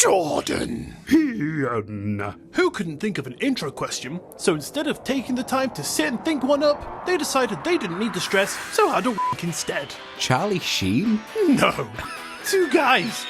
Jordan. Iain. Who couldn't think of an intro question, so instead of taking the time to sit and think one up, they decided they didn't need the stress, so had a wank instead. Charlie Sheen? No. Two guys.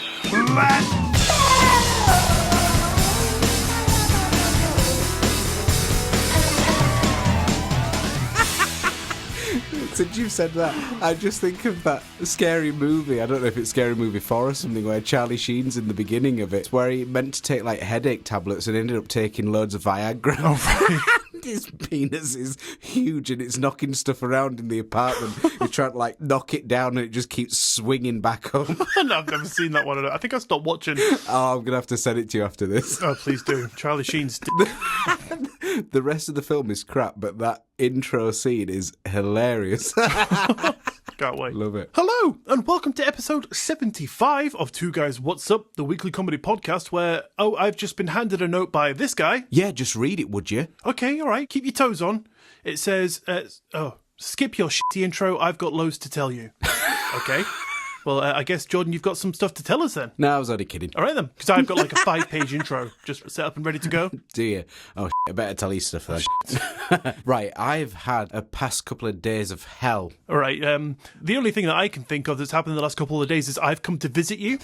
Since you've said that, I just think of that scary movie. I don't know if it's Scary Movie 4 or something, where Charlie Sheen's in the beginning of it, where he meant to take like headache tablets and ended up taking loads of Viagra. Oh, right. His penis is huge and it's knocking stuff around in the apartment. He's trying to like knock it down and it just keeps swinging back up. No, I've never seen that one. I think I stopped watching. Oh, I'm going to have to send it to you after this. Oh, please do. Charlie Sheen's... The rest of the film is crap, but that intro scene is hilarious. Can't wait. Love it. Hello, and welcome to episode 75 of Two Guys What's Up, the weekly comedy podcast where, I've just been handed a note by this guy. Yeah, just read it, would you? Okay, all right. Keep your toes on. It says, skip your shitty intro. I've got loads to tell you. Okay. Well, I guess, Jordan, you've got some stuff to tell us then. No, I was only kidding. All right, then. Because I've got like a 5-page intro just set up and ready to go. Do you? Oh, I better tell you stuff then. Right, I've had a past couple of days of hell. All right. The only thing that I can think of that's happened in the last couple of days is I've come to visit you.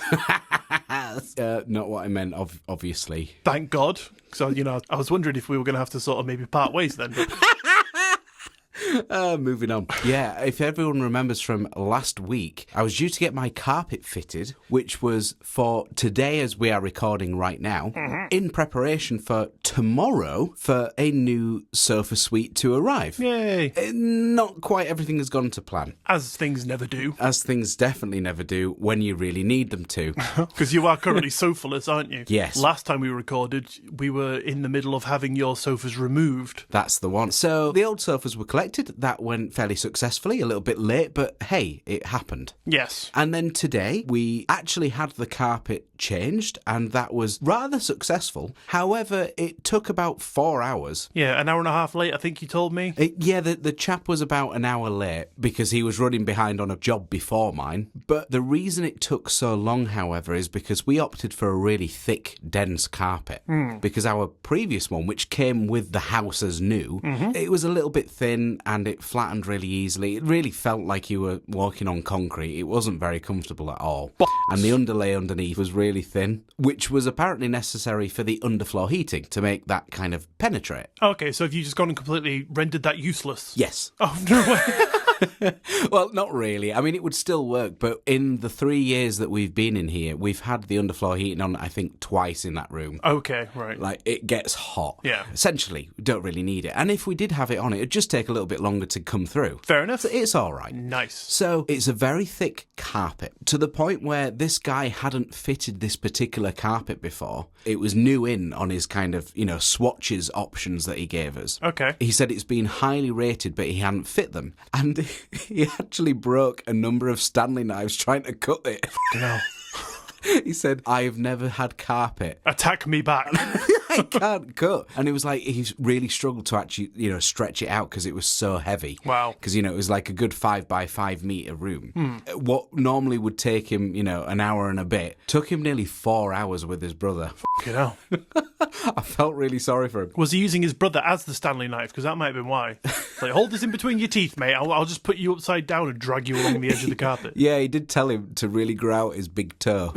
Not what I meant, obviously. Thank God. So, I was wondering if we were going to have to sort of maybe part ways then. But... Moving on. Yeah, if everyone remembers from last week, I was due to get my carpet fitted, which was for today as we are recording right now, in preparation for tomorrow for a new sofa suite to arrive. Yay. Not quite everything has gone to plan. As things never do. As things definitely never do when you really need them to. Because you are currently sofaless, aren't you? Yes. Last time we recorded, we were in the middle of having your sofas removed. That's the one. So the old sofas were collected. That went fairly successfully, a little bit late, but hey, it happened. Yes. And then today, we actually had the carpet changed, and that was rather successful. However, it took about 4 hours. Yeah, an hour and a half late, I think you told me. The chap was about an hour late because he was running behind on a job before mine. But the reason it took so long, however, is because we opted for a really thick, dense carpet. Because our previous one, which came with the house as new, it was a little bit thin and it flattened really easily. It really felt like you were walking on concrete. It wasn't very comfortable at all. And the underlay underneath was really thin, which was apparently necessary for the underfloor heating to make that kind of penetrate. Okay, so have you just gone and completely rendered that useless? Yes. Oh, no way. Well, not really. I mean, it would still work, but in the 3 years that we've been in here, we've had the underfloor heating on, I think, twice in that room. Okay, right. Like, it gets hot. Yeah. Essentially, we don't really need it. And if we did have it on, it'd just take a little bit longer to come through. Fair enough. So it's all right. Nice. So it's a very thick carpet, to the point where this guy hadn't fitted this particular carpet before. It was new in on his kind of, swatches options that he gave us. Okay. He said it's been highly rated, but he hadn't fit them. And he actually broke a number of Stanley knives trying to cut it. No. He said, I've never had carpet. Attack me back. I can't cut. And it was like he really struggled to actually, stretch it out because it was so heavy. Wow. Because, it was like a good 5 by 5 metre room. What normally would take him, an hour and a bit, took him nearly 4 hours with his brother. You know. I felt really sorry for him. Was he using his brother as the Stanley knife? Because that might have been why. Like, hold this in between your teeth, mate. I'll just put you upside down and drag you along the edge of the carpet. Yeah, he did tell him to really grow out his big toe.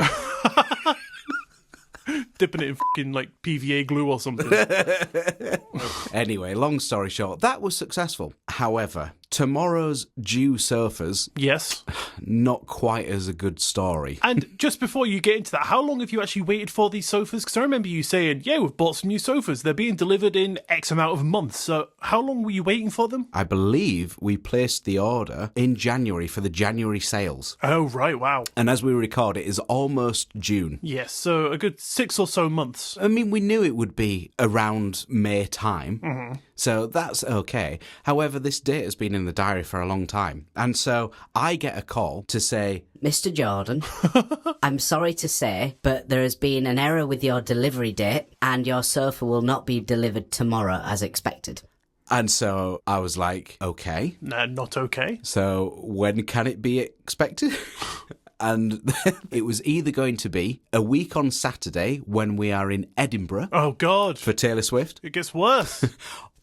Dipping it in fucking, PVA glue or something. Anyway, long story short, that was successful. However, tomorrow's due sofas... Yes. Not quite as a good story. And just before you get into that, how long have you actually waited for these sofas? Because I remember you saying, yeah, we've bought some new sofas. They're being delivered in X amount of months. So how long were you waiting for them? I believe we placed the order in January for the January sales. Oh, right, wow. And as we record, it is almost June. Yes, so a good 6 or so months. I mean, we knew it would be around May time, so that's okay. However, this date has been in the diary for a long time. And so I get a call to say, Mr. Jordan, I'm sorry to say, but there has been an error with your delivery date and your sofa will not be delivered tomorrow as expected. And so I was like, okay. Nah, not okay. So when can it be expected? And it was either going to be a week on Saturday when we are in Edinburgh Oh, God. for Taylor Swift, It gets worse.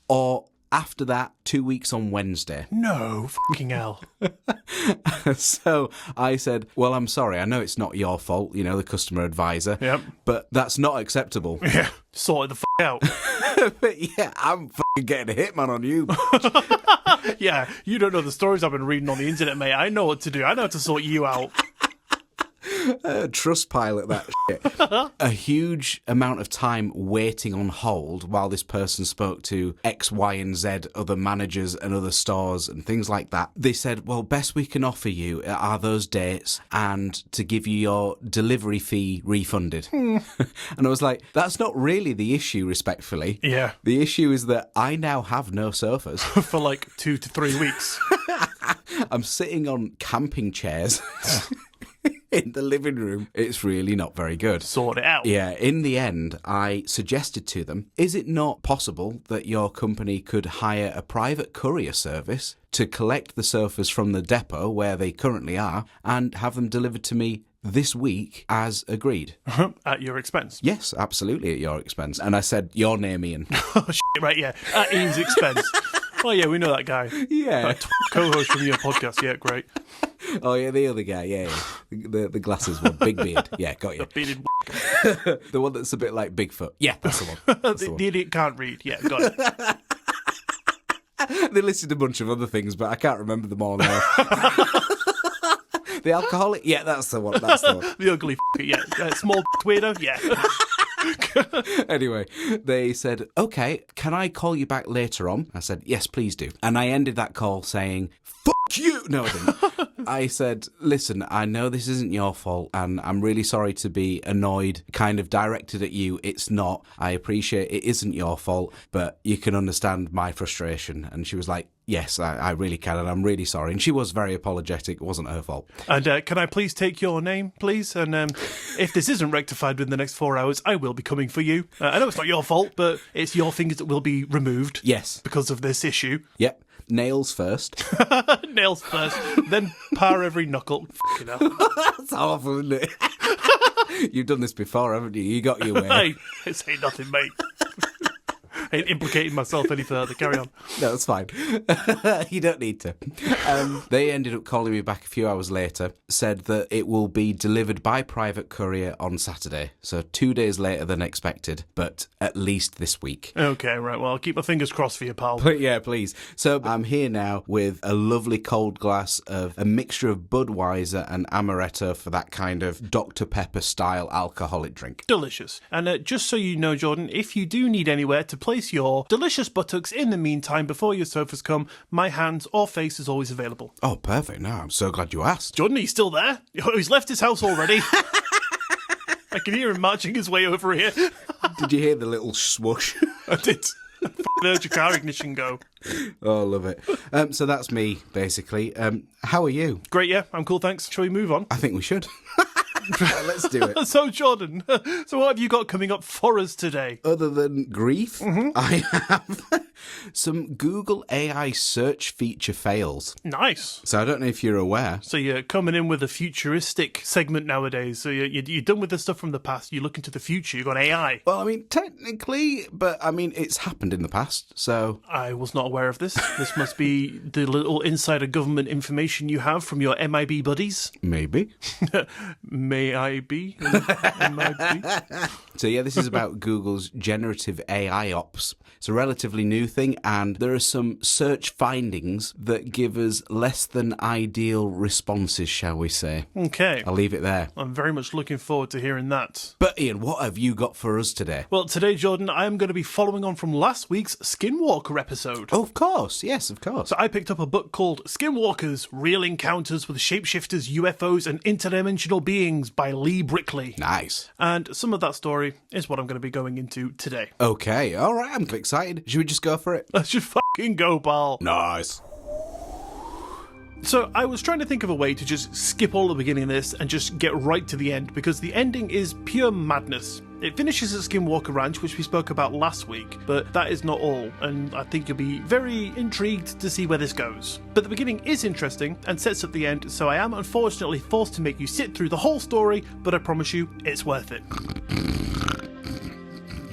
or after that, 2 weeks on Wednesday. No fucking hell. So I said, well, I'm sorry. I know it's not your fault, the customer advisor. Yep. But that's not acceptable. Yeah. Sort it the out. But yeah, I'm fucking getting a hitman on you. Yeah, you don't know the stories I've been reading on the internet, mate. I know what to do. I know how to sort you out. Trustpilot that shit. A huge amount of time waiting on hold while this person spoke to X, Y, and Z, other managers and other stores and things like that. They said, well, best we can offer you are those dates and to give you your delivery fee refunded. And I was like, that's not really the issue, respectfully. Yeah. The issue is that I now have no sofas. For like 2 to 3 weeks. I'm sitting on camping chairs. In the living room. It's really not very good. Sort it out. Yeah, in the end, I suggested to them, is it not possible that your company could hire a private courier service to collect the sofas from the depot where they currently are and have them delivered to me this week as agreed? At your expense. Yes, absolutely at your expense. And I said, your name, Ian. Oh, shit, right, yeah. At Ian's expense. Oh, yeah, we know that guy. Yeah. Co-host from your podcast. Yeah, great. Oh, yeah, the other guy, yeah. The glasses one, big beard. Yeah, got you. Bearded The one that's a bit like Bigfoot. Yeah, that's the one. That's the one. the idiot can't read. Yeah, got it. They listed a bunch of other things, but I can't remember them all now. The alcoholic? Yeah, that's the one. That's the one. The ugly yeah. Small weirdo? Yeah. Anyway, they said, okay, can I call you back later on? I said, yes, please do. And I ended that call saying, fuck you! No, I didn't. I said, listen, I know this isn't your fault, and I'm really sorry to be annoyed, kind of directed at you. It's not. I appreciate it isn't your fault, but you can understand my frustration. And she was like, yes, I really can, and I'm really sorry. And she was very apologetic. It wasn't her fault. And can I please take your name, please? And if this isn't rectified within the next 4 hours, I will be coming for you. I know it's not your fault, but it's your fingers that will be removed. Yes. Because of this issue. Yep. Nails first. Nails first, then par every knuckle. Fucking hell. That's awful, isn't it? You've done this before, haven't you? You got your way. Hey, it's ain't nothing, mate. I ain't implicating myself any further. Carry on. No, it's fine. You don't need to. They ended up calling me back a few hours later, said that it will be delivered by private courier on Saturday. So 2 days later than expected, but at least this week. Okay, right. Well, I'll keep my fingers crossed for you, pal. But yeah, please. So I'm here now with a lovely cold glass of a mixture of Budweiser and Amaretto for that kind of Dr. Pepper style alcoholic drink. Delicious. And just so you know, Jordan, if you do need anywhere to place your delicious buttocks in the meantime before your sofas come, my hands or face is always available. Oh, perfect. No, I'm so glad you asked. Jordan, he's still there? Oh, he's left his house already. I can hear him marching his way over here. Did you hear the little swoosh? I did. Heard your car ignition go. Oh, love it. So that's me, basically. How are you? Great, yeah. I'm cool, thanks. Shall we move on? I think we should. Let's do it. So, Jordan, so what have you got coming up for us today? Other than grief, I have some Google AI search feature fails. Nice. So I don't know if you're aware. So you're coming in with a futuristic segment nowadays. So you're done with the stuff from the past. You look into the future. You've got AI. Well, I mean, technically, but I mean, it's happened in the past, so... I was not aware of this. This must be the little insider government information you have from your MIB buddies. Maybe. May I be? MIB? So yeah, this is about Google's generative AI ops. It's a relatively new thing, and there are some search findings that give us less than ideal responses, shall we say. Okay. I'll leave it there. I'm very much looking forward to hearing that. But Ian, what have you got for us today? Well, today, Jordan, I am going to be following on from last week's Skinwalker episode. Oh, of course. Yes, of course. So I picked up a book called Skinwalkers, Real Encounters with Shapeshifters, UFOs and Interdimensional Beings by Lee Brickley. Nice. And some of that story is what I'm going to be going into today. Okay, all right, I'm excited. Should we just go for it? Let's just fucking go, pal. Nice. So I was trying to think of a way to just skip all the beginning of this and just get right to the end, because the ending is pure madness. It finishes at Skinwalker Ranch, which we spoke about last week, but that is not all, and I think you'll be very intrigued to see where this goes. But the beginning is interesting and sets up the end, so I am unfortunately forced to make you sit through the whole story, but I promise you, it's worth it.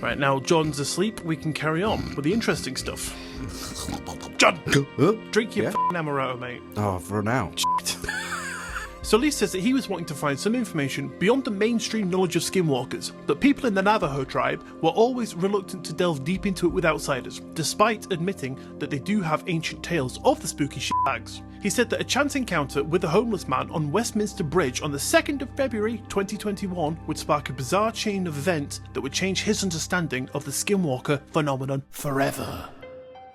Right, now John's asleep, we can carry on with the interesting stuff. John! Drink your f***ing amaretto, mate. Oh, I've run out. So Lee says that he was wanting to find some information beyond the mainstream knowledge of skinwalkers, that people in the Navajo tribe were always reluctant to delve deep into it with outsiders, despite admitting that they do have ancient tales of the spooky shitbags. He said that a chance encounter with a homeless man on Westminster Bridge on the 2nd of February 2021 would spark a bizarre chain of events that would change his understanding of the skinwalker phenomenon forever.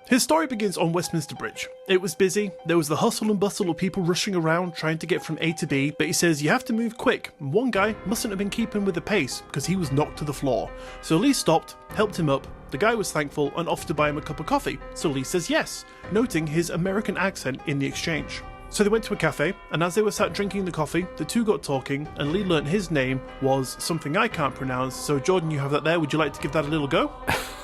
His story begins on Westminster Bridge. It was busy, there was the hustle and bustle of people rushing around trying to get from A to B, but he says you have to move quick, and one guy mustn't have been keeping with the pace because he was knocked to the floor. So Lee stopped, helped him up, the guy was thankful and offered to buy him a cup of coffee, so Lee says yes, noting his American accent in the exchange. So they went to a cafe, and as they were sat drinking the coffee, the two got talking, and Lee learnt his name was something I can't pronounce, so Jordan, you have that there, would you like to give that a little go?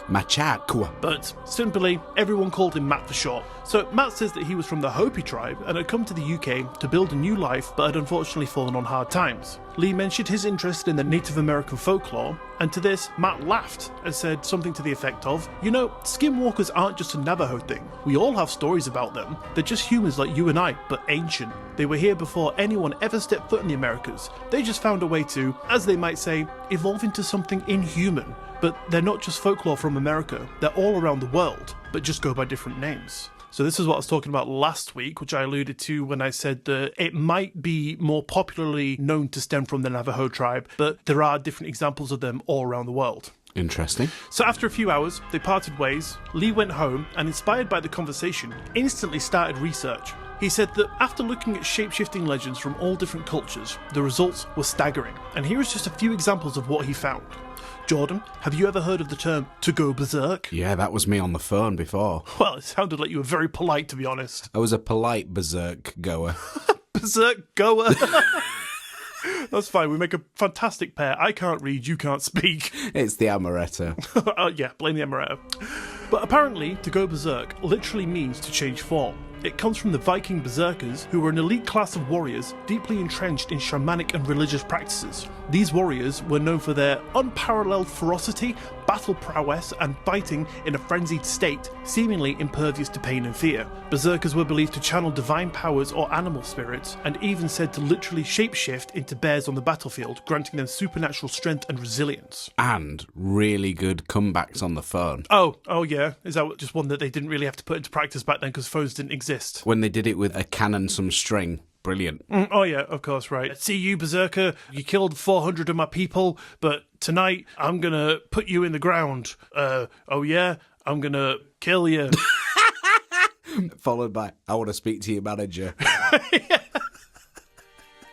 Machakwa. But simply, everyone called him Matt for short. So Matt says that he was from the Hopi tribe and had come to the UK to build a new life, but had unfortunately fallen on hard times. Lee mentioned his interest in the Native American folklore, and to this, Matt laughed and said something to the effect of, you know, skinwalkers aren't just a Navajo thing. We all have stories about them. They're just humans like you and I, but ancient. They were here before anyone ever stepped foot in the Americas. They just found a way to, as they might say, evolve into something inhuman. But they're not just folklore from America, they're all around the world, but just go by different names. So this is what I was talking about last week, which I alluded to when I said that it might be more popularly known to stem from the Navajo tribe, but there are different examples of them all around the world. Interesting. So after a few hours, they parted ways. Lee went home and, inspired by the conversation, instantly started research. He said that after looking at shape-shifting legends from all different cultures, the results were staggering. And here is just a few examples of what he found. Jordan, have you ever heard of the term to go berserk? Yeah, that was me on the phone before. Well, it sounded like you were very polite, to be honest. I was a polite berserk goer. Berserk goer? That's fine, we make a fantastic pair. I can't read, you can't speak. It's the amaretto. Yeah, blame the amaretto. But apparently, to go berserk literally means to change form. It comes from the Viking berserkers, who were an elite class of warriors deeply entrenched in shamanic and religious practices. These warriors were known for their unparalleled ferocity, battle prowess, and fighting in a frenzied state, seemingly impervious to pain and fear. Berserkers were believed to channel divine powers or animal spirits, and even said to literally shapeshift into bears on the battlefield, granting them supernatural strength and resilience. And really good comebacks on the phone. Oh yeah. Is that just one that they didn't really have to put into practice back then because phones didn't exist? When they did it with a cannon, some string. Brilliant. Oh yeah, of course, right. See you, Berserker, you killed 400 of my people, but tonight I'm gonna put you in the ground. Oh yeah, I'm gonna kill you. Followed by, I want to speak to your manager.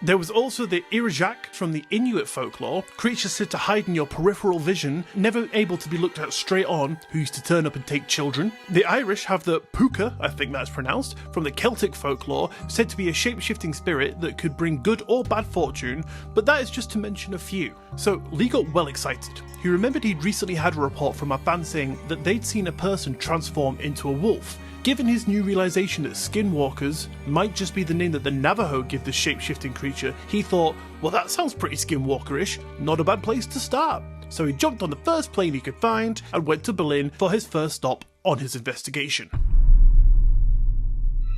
There was also the Irajak from the Inuit folklore, creatures said to hide in your peripheral vision, never able to be looked at straight on, who used to turn up and take children. The Irish have the Puka, I think that's pronounced, from the Celtic folklore, said to be a shape-shifting spirit that could bring good or bad fortune, but that is just to mention a few. So Lee got well excited. He remembered he'd recently had a report from a fan saying that they'd seen a person transform into a wolf. Given his new realisation that skinwalkers might just be the name that the Navajo give the shape-shifting creature, he thought, well, that sounds pretty skinwalkerish, not a bad place to start. So he jumped on the first plane he could find and went to Berlin for his first stop on his investigation.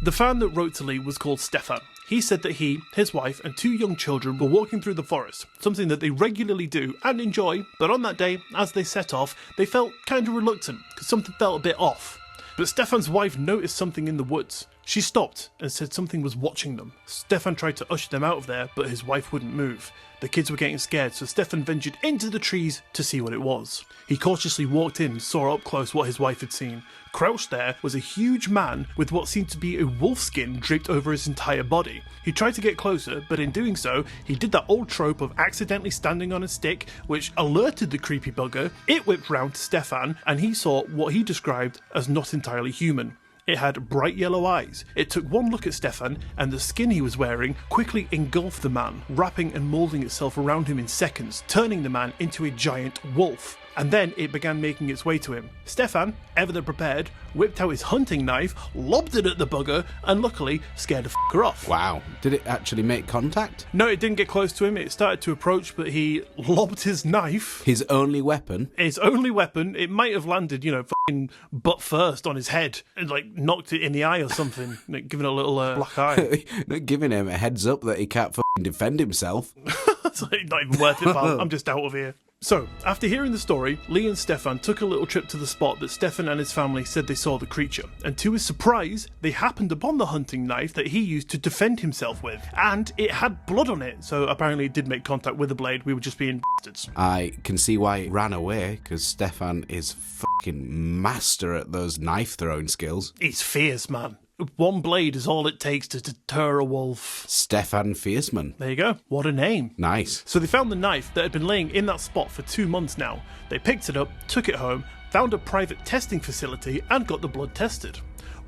The fan that wrote to Lee was called Stefan. He said that he, his wife, and 2 young children were walking through the forest, something that they regularly do and enjoy, but on that day, as they set off, they felt kind of reluctant because something felt a bit off. But Stefan's wife noticed something in the woods. She stopped and said something was watching them. Stefan tried to usher them out of there, but his wife wouldn't move. The kids were getting scared, so Stefan ventured into the trees to see what it was. He cautiously walked in and saw up close what his wife had seen. Crouched there was a huge man with what seemed to be a wolf skin draped over his entire body. He tried to get closer, but in doing so, he did that old trope of accidentally standing on a stick, which alerted the creepy bugger. It whipped round to Stefan, and he saw what he described as not entirely human. It had bright yellow eyes. It took one look at Stefan, and the skin he was wearing quickly engulfed the man, wrapping and moulding itself around him in seconds, turning the man into a giant wolf. And then it began making its way to him. Stefan, ever the prepared, whipped out his hunting knife, lobbed it at the bugger, and luckily scared the fucker off. Wow. Did it actually make contact? No, it didn't get close to him. It started to approach, but he lobbed his knife. His only weapon? His only weapon. It might have landed, fucking butt first on his head and, knocked it in the eye or something, giving it a little black eye. Not giving him a heads up that he can't fucking defend himself. It's not even worth it, pal. I'm just out of here. So, after hearing the story, Lee and Stefan took a little trip to the spot that Stefan and his family said they saw the creature, and to his surprise, they happened upon the hunting knife that he used to defend himself with, and it had blood on it, so apparently it did make contact with the blade. We were just being bastards. I can see why it ran away, because Stefan is fucking master at those knife throwing skills. He's fierce, man. One blade is all it takes to deter a wolf. Stefan Fierceman. There you go. What a name. Nice. So they found the knife that had been laying in that spot for 2 months now. They picked it up, took it home, found a private testing facility, and got the blood tested.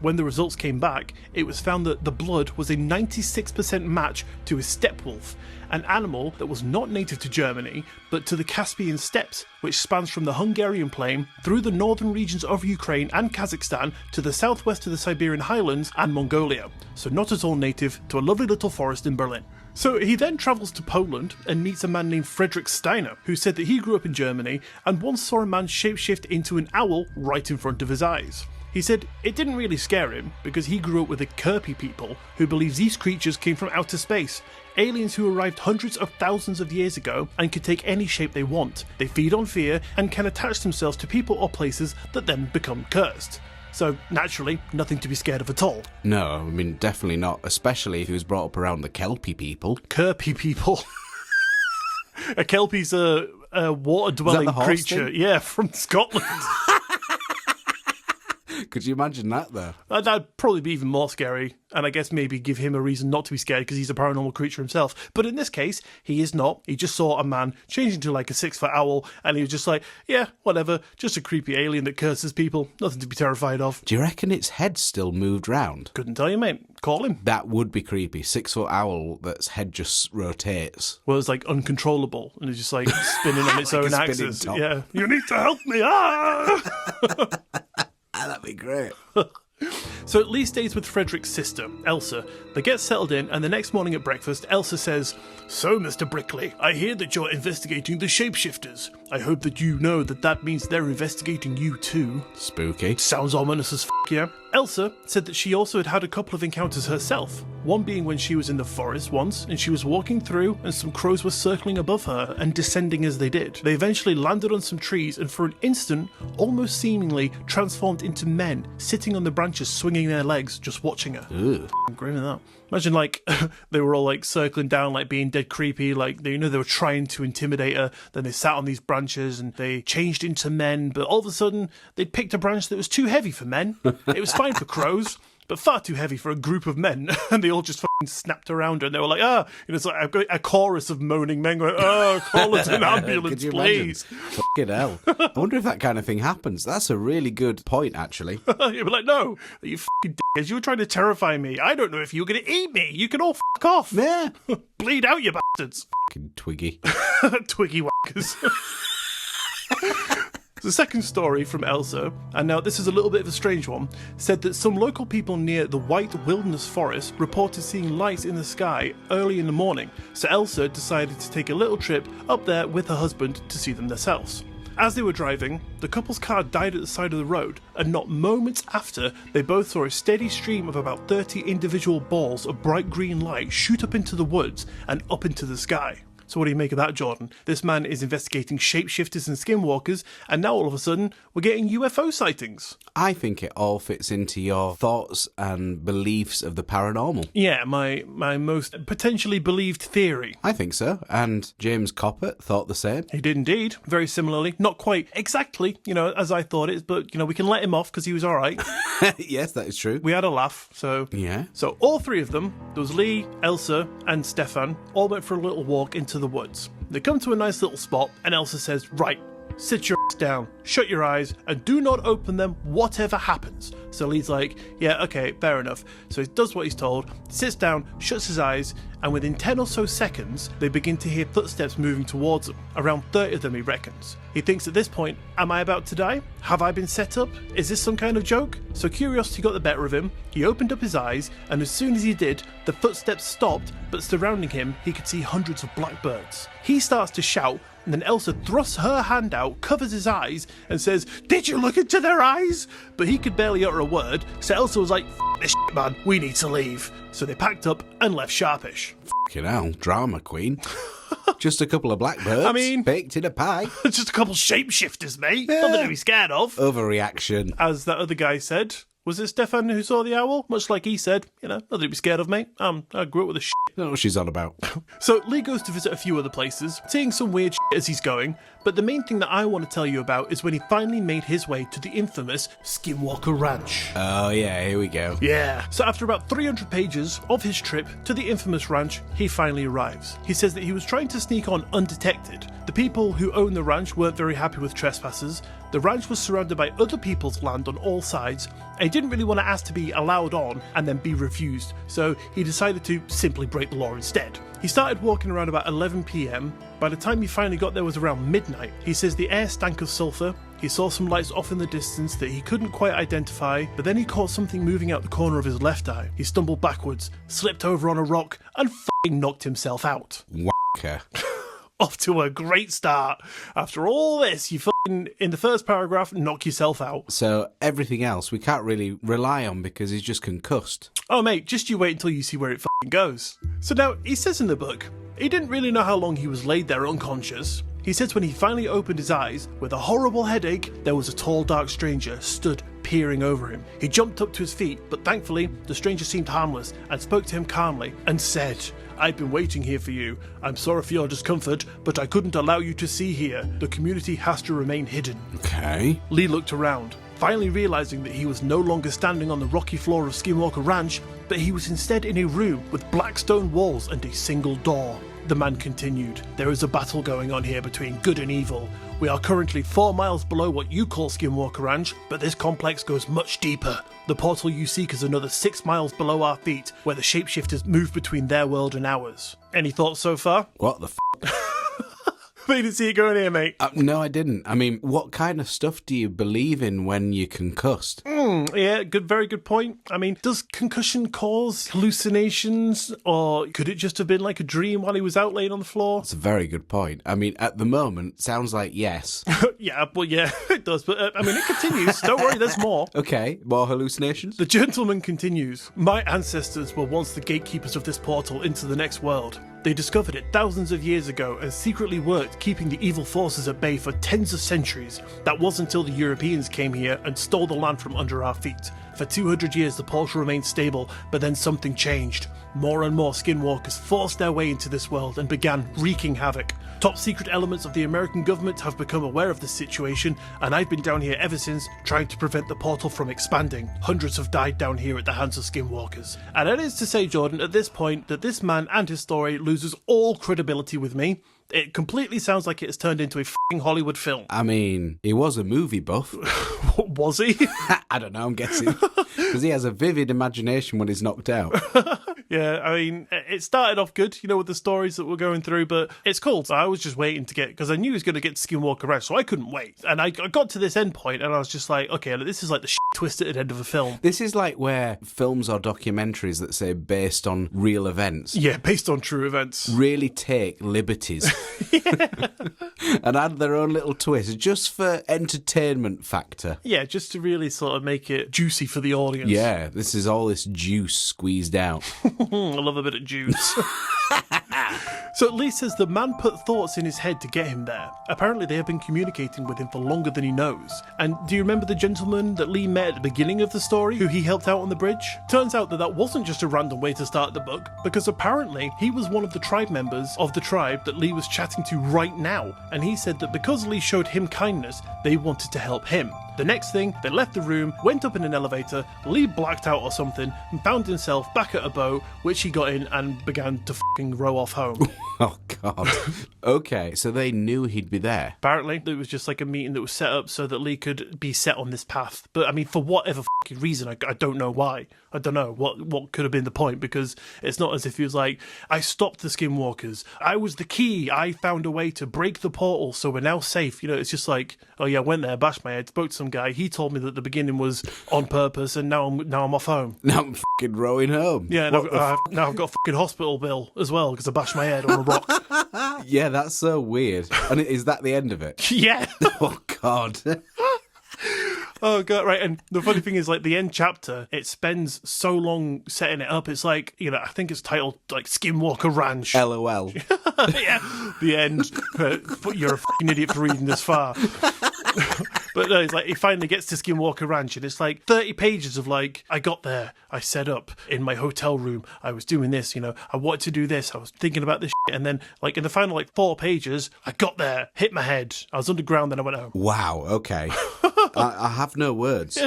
When the results came back, it was found that the blood was a 96% match to a steppe wolf, an animal that was not native to Germany, but to the Caspian steppes, which spans from the Hungarian plain through the northern regions of Ukraine and Kazakhstan to the southwest of the Siberian highlands and Mongolia, so not at all native to a lovely little forest in Berlin. So he then travels to Poland and meets a man named Frederick Steiner, who said that he grew up in Germany and once saw a man shapeshift into an owl right in front of his eyes. He said it didn't really scare him because he grew up with the Kirpi people who believes these creatures came from outer space, aliens who arrived hundreds of thousands of years ago and can take any shape they want. They feed on fear and can attach themselves to people or places that then become cursed. So, naturally, nothing to be scared of at all. No, I mean, definitely not, especially if he was brought up around the Kelpie people. Kirpi people. A Kelpie's a water-dwelling creature. Thing? Yeah, from Scotland. Could you imagine that, though? That'd probably be even more scary, and I guess maybe give him a reason not to be scared because he's a paranormal creature himself. But in this case, he is not. He just saw a man change into like a 6-foot owl, and he was just like, yeah, whatever, just a creepy alien that curses people. Nothing to be terrified of. Do you reckon its head still moved round? Couldn't tell you, mate. Call him. That would be creepy. 6-foot owl that's head just rotates. Well, it's like uncontrollable, and it's just like spinning on its Like own a axis. spinning top. Yeah, you need to help me. Ah! That'd be great. So Lee stays with Frederick's sister, Elsa. They get settled in, and the next morning at breakfast, Elsa says, "So, Mr. Brickley, I hear that you're investigating the shapeshifters. I hope that you know that means they're investigating you too." Spooky. Sounds ominous as yeah. Elsa said that she also had a couple of encounters herself. One being when she was in the forest once, and she was walking through, and some crows were circling above her and descending as they did. They eventually landed on some trees, and for an instant, almost seemingly transformed into men, sitting on the branches, swinging their legs, just watching her. Ugh. I'm grim at that. Imagine they were all circling down, being dead creepy, they were trying to intimidate her. Then they sat on these branches and they changed into men, but all of a sudden they'd picked a branch that was too heavy for men. It was fine for crows, but far too heavy for a group of men, and they all just fucking snapped around her, and they were like, it's like I've got a chorus of moaning men going, call us an ambulance, please. Fucking hell. I wonder if that kind of thing happens. That's a really good point, actually. You'd be like, no, you fucking dickheads, you were trying to terrify me. I don't know if you were going to eat me. You can all fuck off. Yeah. Bleed out, you bastards. Fucking Twiggy. Twiggy whackers. The second story from Elsa, and now this is a little bit of a strange one, said that some local people near the White Wilderness Forest reported seeing lights in the sky early in the morning, so Elsa decided to take a little trip up there with her husband to see them themselves. As they were driving, the couple's car died at the side of the road, and not moments after, they both saw a steady stream of about 30 individual balls of bright green light shoot up into the woods and up into the sky. So what do you make of that, Jordan? This man is investigating shapeshifters and skinwalkers, and now all of a sudden, we're getting UFO sightings. I think it all fits into your thoughts and beliefs of the paranormal. Yeah, my most potentially believed theory. I think so, and James Coppert thought the same. He did indeed, very similarly. Not quite exactly, as I thought it, but, we can let him off because he was all right. Yes, that is true. We had a laugh, so... Yeah. So all three of them, there was Lee, Elsa, and Stefan, all went for a little walk into the woods. They come to a nice little spot, and Elsa says, right, sit your ass down, shut your eyes, and do not open them whatever happens. So Lee's like, yeah, okay, fair enough. So he does what he's told, sits down, shuts his eyes, and within 10 or so seconds, they begin to hear footsteps moving towards him. Around 30 of them, he reckons. He thinks at this point, am I about to die? Have I been set up? Is this some kind of joke? So curiosity got the better of him. He opened up his eyes, and as soon as he did, the footsteps stopped, but surrounding him, he could see hundreds of blackbirds. He starts to shout, and then Elsa thrusts her hand out, covers his eyes, and says, did you look into their eyes? But he could barely utter a word, so Elsa was like, f this shit, man, we need to leave. So they packed up and left sharpish. Fucking hell, drama queen. Just a couple of blackbirds, I mean, baked in a pie. Just a couple shapeshifters, mate. Nothing to be scared of. Overreaction. As that other guy said, was it Stefan who saw the owl? Much like he said, nothing to be scared of, mate. I grew up with a shit. I don't know what she's on about. So Lee goes to visit a few other places, seeing some weird shit as he's going, but the main thing that I want to tell you about is when he finally made his way to the infamous Skinwalker Ranch. Oh yeah, here we go. Yeah. So after about 300 pages of his trip to the infamous ranch, he finally arrives. He says that he was trying to sneak on undetected. The people who own the ranch weren't very happy with trespassers. The ranch was surrounded by other people's land on all sides, and he didn't really want to ask to be allowed on and then be refused, so he decided to simply break the law instead. He started walking around about 11 PM. By the time he finally got there was around midnight. He says the air stank of sulphur. He saw some lights off in the distance that he couldn't quite identify, but then he caught something moving out the corner of his left eye. He stumbled backwards, slipped over on a rock, and f***ing knocked himself out. Whacker. Off to a great start. After all this, you f***ing, in the first paragraph, knock yourself out. So everything else we can't really rely on because he's just concussed. Oh mate, just you wait until you see where it f***ing goes. So now, he says in the book, he didn't really know how long he was laid there unconscious. He says when he finally opened his eyes, with a horrible headache, there was a tall dark stranger stood peering over him. He jumped up to his feet, but thankfully, the stranger seemed harmless and spoke to him calmly and said, I've been waiting here for you. I'm sorry for your discomfort, but I couldn't allow you to see here. The community has to remain hidden. Okay. Lee looked around, finally realizing that he was no longer standing on the rocky floor of Skinwalker Ranch, but he was instead in a room with black stone walls and a single door. The man continued, there is a battle going on here between good and evil. We are currently 4 miles below what you call Skinwalker Ranch, but this complex goes much deeper. The portal you seek is another 6 miles below our feet, where the shapeshifters move between their world and ours. Any thoughts so far? What the f***? But you didn't see it going here, mate. No, I didn't. I mean, what kind of stuff do you believe in when you're concussed? Yeah, very good point. I mean, does concussion cause hallucinations, or could it just have been like a dream while he was out laying on the floor? That's a very good point. I mean, at the moment, sounds like yes. Yeah, it does. But I mean, it continues. Don't worry, there's more. Okay, more hallucinations? The gentleman continues. My ancestors were once the gatekeepers of this portal into the next world. They discovered it thousands of years ago and secretly worked keeping the evil forces at bay for tens of centuries. That was until the Europeans came here and stole the land from under our feet. For 200 years the portal remained stable, but then something changed. More and more skinwalkers forced their way into this world and began wreaking havoc. Top secret elements of the American government have become aware of this situation, and I've been down here ever since, trying to prevent the portal from expanding. Hundreds have died down here at the hands of skinwalkers. And it is to say, Jordan, at this point, that this man and his story loses all credibility with me. It completely sounds like it has turned into a f***ing Hollywood film. I mean, he was a movie buff. Was he? I don't know, I'm guessing. Because he has a vivid imagination when he's knocked out. Yeah, I mean, it started off good, with the stories that we're going through, but it's cool. So I was just waiting to get, because I knew he was going to get to Skinwalker Ranch, so I couldn't wait. And I got to this end point, and I was just like, okay, this is like the twist at the end of a film. This is like where films or documentaries that say based on real events. Yeah, based on true events. Really take liberties. And add their own little twist, just for entertainment factor. Yeah, just to really sort of make it juicy for the audience. Yeah, this is all this juice squeezed out. I love a bit of juice. So Lee says the man put thoughts in his head to get him there. Apparently they have been communicating with him for longer than he knows. And do you remember the gentleman that Lee met at the beginning of the story, who he helped out on the bridge? Turns out that wasn't just a random way to start the book, because apparently he was one of the tribe members of the tribe that Lee was chatting to right now. And he said that because Lee showed him kindness, they wanted to help him. The next thing, they left the room, went up in an elevator, Lee blacked out or something, and found himself back at a boat, which he got in and began to fucking row off home. Oh, God. Okay, so they knew he'd be there. Apparently, it was just like a meeting that was set up so that Lee could be set on this path. But, I mean, for whatever fucking reason, I don't know why. I don't know what could have been the point, because it's not as if he was like, I stopped the Skinwalkers. I was the key. I found a way to break the portal, so we're now safe. You know, it's just like, oh yeah, I went there, bashed my head, spoke to some guy. He told me that the beginning was on purpose, and now I'm off home. Now I'm fucking rowing home. Yeah, and now I've got a fucking hospital bill as well, because I bashed my head on a rock. Yeah, that's so weird. And is that the end of it? Yeah. Oh, God. Oh, God, right. And the funny thing is, like, the end chapter, it spends so long setting it up. It's like, you know, I think it's titled, like, Skinwalker Ranch. LOL. Yeah, the end. You're a fucking idiot for reading this far. But no, it's like he finally gets to Skinwalker Ranch, and it's like 30 pages of like, I got there, I set up in my hotel room, I was doing this, you know, I wanted to do this, I was thinking about this shit, and then like in the final like 4 pages, I got there, hit my head, I was underground, then I went home. Wow, okay. I have no words.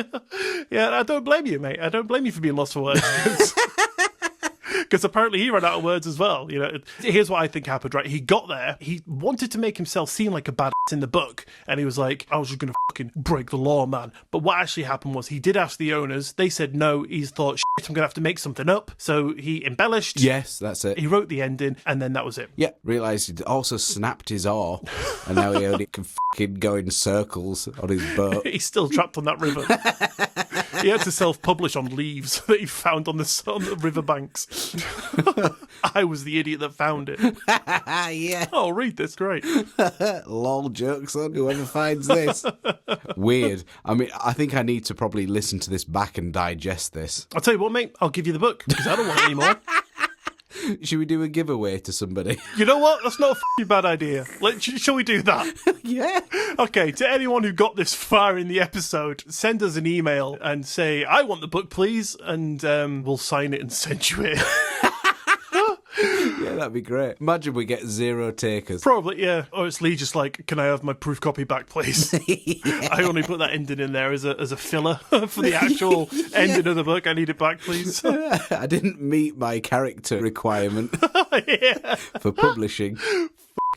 Yeah, I don't blame you, mate. I don't blame you for being lost for words. Because apparently he ran out of words as well. You know, here's what I think happened, right? He got there, he wanted to make himself seem like a badass in the book, and he was like, I was just going to fucking break the law, man. But what actually happened was he did ask the owners, they said no, he thought, shit, I'm going to have to make something up. So he embellished. Yes, that's it. He wrote the ending, and then that was it. Yeah, realised he'd also snapped his oar, and now he only can fucking go in circles on his boat. He's still trapped on that river. He had to self-publish on leaves that he found on the riverbanks. I was the idiot that found it. Yeah. Oh, read this, great. Lol, jokes on whoever finds this. Weird. I mean, I think I need to probably listen to this back and digest this. I'll tell you what, mate, I'll give you the book, because I don't want it anymore. Should we do a giveaway to somebody? You know what? That's not a f***ing bad idea. Shall we do that? Yeah. Okay, to anyone who got this far in the episode, send us an email and say, I want the book, please, and we'll sign it and send you it. Yeah, that'd be great. Imagine we get 0 takers. Probably, yeah. Or it's Lee just like, can I have my proof copy back, please? Yeah. I only put that ending in there as a filler for the actual ending of the book. I need it back, please. I didn't meet my character requirement for publishing.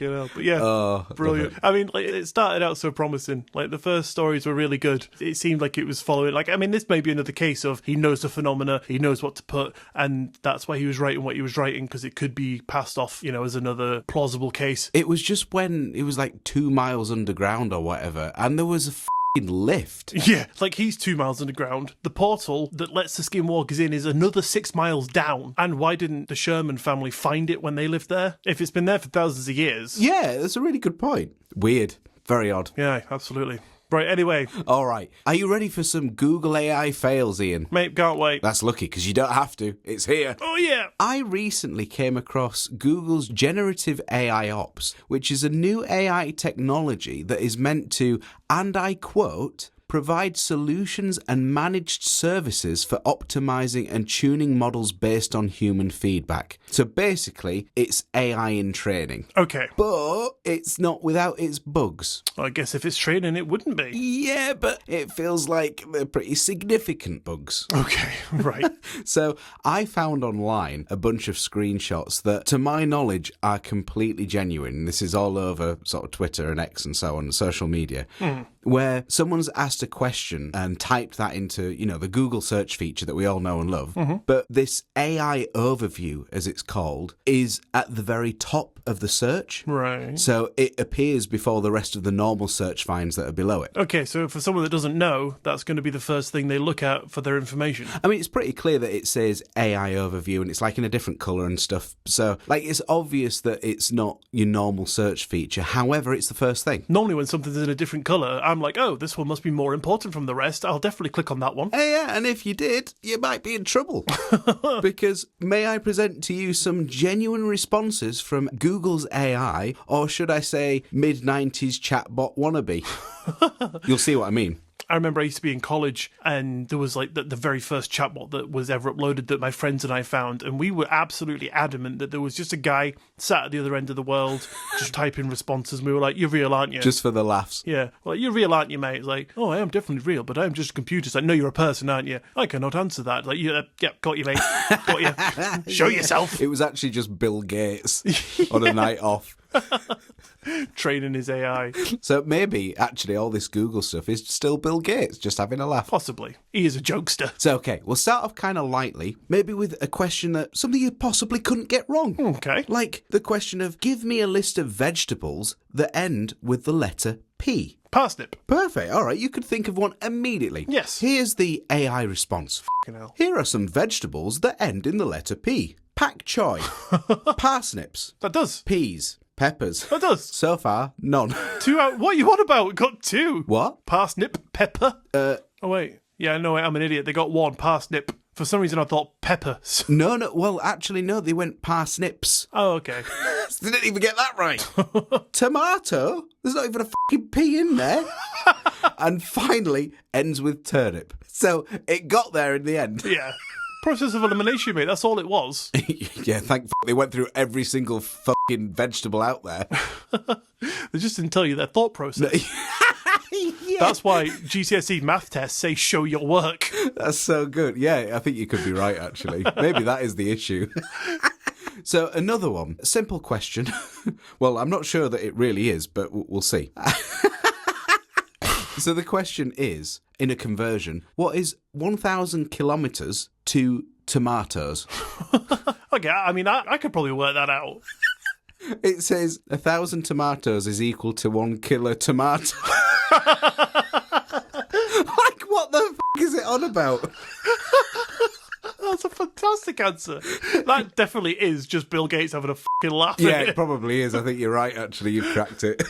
But yeah, brilliant. I mean, like, it started out so promising. Like, the first stories were really good. It seemed like it was following. Like, I mean, this may be another case of he knows the phenomena, he knows what to put, and that's why he was writing what he was writing, because it could be passed off, you know, as another plausible case. It was just when it was like 2 miles underground or whatever, and there was a lift. Yeah, like he's 2 miles underground. The portal that lets the Skinwalkers in is another 6 miles down. And why didn't the Sherman family find it when they lived there? If it's been there for thousands of years. Yeah, that's a really good point. Weird. Very odd. Yeah, absolutely. Right, anyway. All right. Are you ready for some Google AI fails, Ian? Mate, can't wait. That's lucky, because you don't have to. It's here. Oh, yeah. I recently came across Google's Generative AI Ops, which is a new AI technology that is meant to, and I quote, provide solutions and managed services for optimizing and tuning models based on human feedback. So basically, it's AI in training. Okay. But it's not without its bugs. I guess if it's training, it wouldn't be. Yeah, but it feels like they're pretty significant bugs. Okay, right. So I found online a bunch of screenshots that, to my knowledge, are completely genuine. This is all over sort of Twitter and X and so on, social media, where someone's asked a question and typed that into, you know, the Google search feature that we all know and love. But this AI overview, as it's called, is at the very top of the search. Right. So it appears before the rest of the normal search finds that are below it. Okay, so for someone that doesn't know, that's going to be the first thing they look at for their information. I mean, it's pretty clear that it says AI overview and it's like in a different colour and stuff. So, like, it's obvious that it's not your normal search feature. However, it's the first thing. Normally when something's in a different colour, I'm like, oh, this one must be more important from the rest. I'll definitely click on that one. Yeah, and if you did, you might be in trouble. Because may I present to you some genuine responses from Google's AI, or should I say mid-90s chatbot wannabe? You'll see what I mean. I remember I used to be in college, and there was like the very first chatbot that was ever uploaded that my friends and I found, and we were absolutely adamant that there was just a guy sat at the other end of the world just typing responses, and we were like, "You're real, aren't you?" Just for the laughs. Yeah. Well, "You're real, aren't you, mate?" It's like, "Oh, I am definitely real, but I'm just a computer." It's like, "No, you're a person, aren't you?" "I cannot answer that." Like, "Yeah, got you, mate. Got you. Show yourself." It was actually just Bill Gates on a night off. Training his AI. So maybe, actually, all this Google stuff is still Bill Gates just having a laugh. Possibly. He is a jokester. So, okay, we'll start off kind of lightly, maybe with a question that something you possibly couldn't get wrong. Okay. Like the question of, give me a list of vegetables that end with the letter P. Parsnip. Perfect. All right, you could think of one immediately. Yes. Here's the AI response. Fucking hell. Here are some vegetables that end in the letter P. Pak choy. Parsnips. That does. Peas. Peppers. That does. So far, none. 2 out. What are you on about? We got 2. What? Parsnip, pepper. Oh, wait. Yeah, no, wait, I'm an idiot. They got 1. Parsnip. For some reason, I thought pepper. No. Well, actually, no. They went parsnips. Oh, okay. They didn't even get that right. Tomato? There's not even a fucking P in there. And finally, ends with turnip. So it got there in the end. Yeah. Process of elimination, mate. That's all it was. Yeah, thank they went through every single fucking vegetable out there. They just didn't tell you their thought process. Yeah. That's why GCSE math tests say show your work. That's so good. Yeah, I think you could be right, actually. Maybe that is the issue. So another one, simple question. Well, I'm not sure that it really is, but we'll see. So the question is, in a conversion, what is 1,000 kilometres to tomatoes? Okay, I mean, I could probably work that out. It says 1,000 tomatoes is equal to 1 kilo tomato. Like, what the f*** is it on about? That's a fantastic answer. That definitely is just Bill Gates having a fucking laugh. Yeah, it probably is. I think you're right, actually. You've cracked it.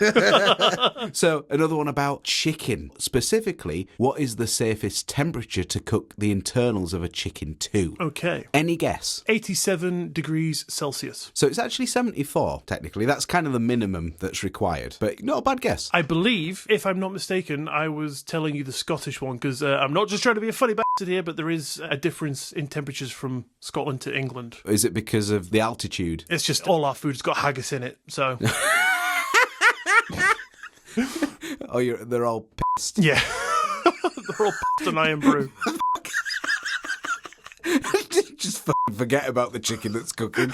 So, another one about chicken. Specifically, what is the safest temperature to cook the internals of a chicken to? Okay. Any guess? 87 degrees Celsius. So, it's actually 74, technically. That's kind of the minimum that's required. But not a bad guess. I believe, if I'm not mistaken, I was telling you the Scottish one, because I'm not just trying to be a funny bastard here, but there is a difference in temperatures from Scotland to England. Is it because of the altitude? It's just all our food's got haggis in it, so... Oh, they're all pissed. Yeah. They're all pissed on Iron Brew. Just fucking forget about the chicken that's cooking.